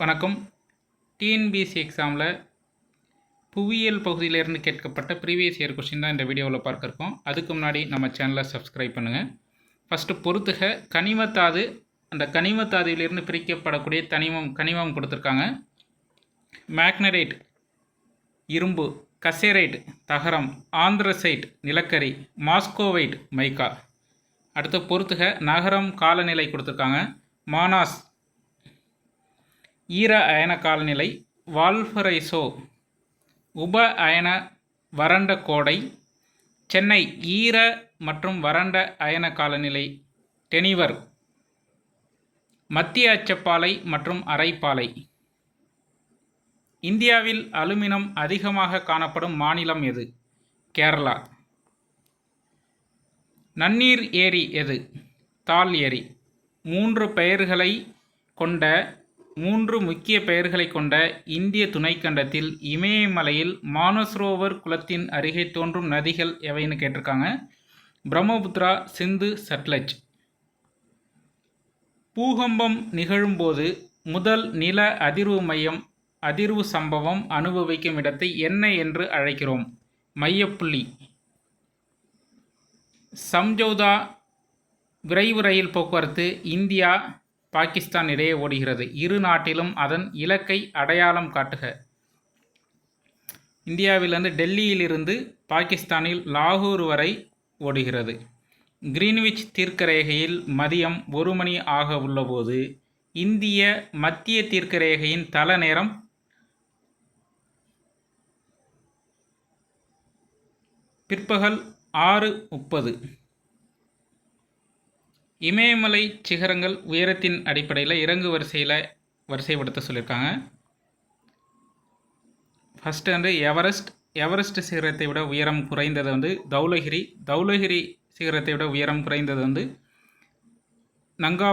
வணக்கம். டிஎன்பிஎஸ்சி எக்ஸாமில் புவியியல் பகுதியிலிருந்து கேட்கப்பட்ட ப்ரீவியஸ் இயர் கொஸ்டின் தான் இந்த வீடியோவில் பார்க்க இருக்கோம். அதுக்கு முன்னாடி நம்ம சேனலை சப்ஸ்கிரைப் பண்ணுங்கள். ஃபஸ்ட்டு பொறுத்துக கனிமத்தாது. அந்த கனிமத்தாதுவிலிருந்து பிரிக்கப்படக்கூடிய கனிமம் கொடுத்துருக்காங்க. மேக்னரைட் இரும்பு, கசேரைட் தகரம், ஆந்திரசைட் நிலக்கரி, மாஸ்கோவைட் மைக்கா. அடுத்து பொறுத்துக நகரம் காலநிலை கொடுத்துருக்காங்க. மானாஸ் ஈர அயன காலநிலை, வால்பரைசோ உப அயன வறண்ட கோடை, சென்னை ஈர மற்றும் வறண்ட அயன காலநிலை, டெனிவர் மத்திய அச்சப்பாலை மற்றும் அரைப்பாலை. இந்தியாவில் அலுமினம் அதிகமாக காணப்படும் மாநிலம் எது? கேரளா. நன்னீர் ஏரி எது? தால் ஏரி. மூன்று முக்கிய பெயர்களை கொண்ட இந்திய துணைக்கண்டத்தில் இமயமலையில் மானசரோவர் குளத்தின் அருகே தோன்றும் நதிகள் எவைன்னு கேட்டிருக்காங்க. பிரம்மபுத்திரா, சிந்து, சட்லஜ். பூகம்பம் நிகழும்போது முதல் நில அதிர்வு சம்பவம் அனுபவிக்கும் இடத்தை என்ன என்று அழைக்கிறோம்? மையப்புள்ளி. சம்ஜௌதா விரைவு ரயில் போக்குவரத்து இந்தியா பாகிஸ்தான் இடையே ஓடுகிறது. இரு நாட்டிலும் அதன் இலக்கை அடையாளம் காட்டுக. இந்தியாவிலிருந்து டெல்லியிலிருந்து பாகிஸ்தானில் லாகூர் வரை ஓடுகிறது. கிரீன்விச் தீர்க்கரேகையில் மதியம் 1 மணி ஆக உள்ளபோது இந்திய மத்திய தீர்க்கரேகையின் தல நேரம் பிற்பகல் 6:30. இமயமலை சிகரங்கள் உயரத்தின் அடிப்படையில் இறங்கு வரிசைப்படுத்த சொல்லியிருக்காங்க. ஃபஸ்ட்டு எவரெஸ்ட் சிகரத்தை விட உயரம் குறைந்தது தௌலகிரி சிகரத்தை விட உயரம் குறைந்தது நங்கா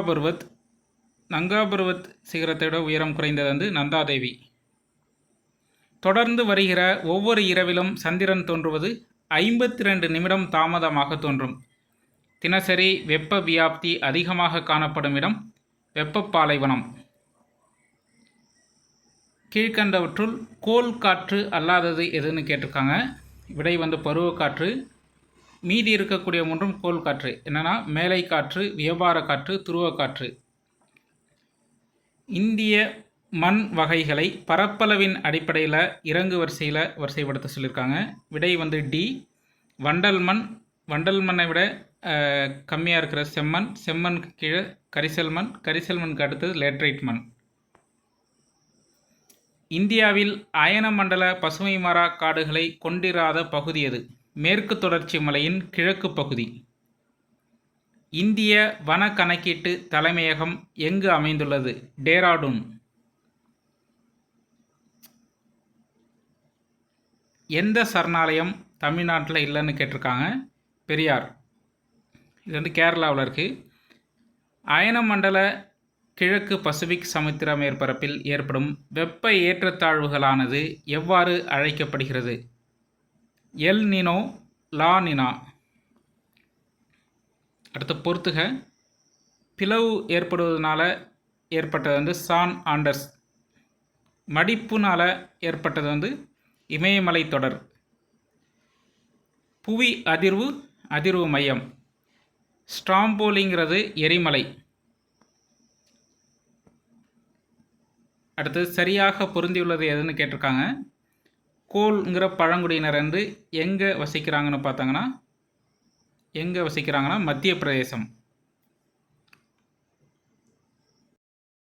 பர்வத் சிகரத்தை விட உயரம் குறைந்தது நந்தாதேவி. தொடர்ந்து வருகிற ஒவ்வொரு இரவிலும் சந்திரன் தோன்றுவது 52 நிமிடம் தாமதமாக தோன்றும். தினசரி வெப்ப வியாப்தி அதிகமாக காணப்படும் இடம் வெப்ப பாலைவனம். கீழ்கண்டவற்றுள் கோள் காற்று அல்லாதது எதுன்னு கேட்டிருக்காங்க. விடை பருவக்காற்று. மீதி இருக்கக்கூடிய மூன்றும் கோள் காற்று. என்னென்னா மேலை காற்று, வியாபார காற்று, துருவக்காற்று. இந்திய மண் வகைகளை பரப்பளவின் அடிப்படையில் இறங்கு வரிசைப்படுத்த சொல்லியிருக்காங்க. விடை டி. வண்டல் மண்ணை விட கம்மியாக இருக்கிற செம்மண்ணுக்கு கீழே கரிசல் மண்ணுக்கு அடுத்தது லேட்ரைட் மண். இந்தியாவில் அயன மண்டல பசுமை மர காடுகளை கொண்டிராத பகுதி எது? மேற்கு தொடர்ச்சி மலையின் கிழக்கு பகுதி. இந்திய வன கணக்கீட்டு தலைமையகம் எங்கு அமைந்துள்ளது? டேராடூன். எந்த சரணாலயம் தமிழ்நாட்டில் இல்லைன்னு கேட்டிருக்காங்க. பெரியார். இது கேரளாவில் இருக்குது. அயன மண்டல கிழக்கு பசிபிக் சமுத்திர மேற்பரப்பில் ஏற்படும் வெப்ப ஏற்றத்தாழ்வுகளானது எவ்வாறு அழைக்கப்படுகிறது? எல் நினோ, லா நினா. அடுத்து பொறுத்துக பிளவு ஏற்படுவதனால ஏற்பட்டது சான் ஆண்டர்ஸ். மடிப்புனால் ஏற்பட்டது இமயமலை தொடர். புவி அதிர்வு மையம் ஸ்ட்ராம்போலிங்கிறது எரிமலை. அடுத்து சரியாக பொருந்தியுள்ளது எதுன்னு கேட்டிருக்காங்க. கோல்ங்கிற பழங்குடியினர் எங்கே வசிக்கிறாங்கன்னு மத்திய பிரதேசம்.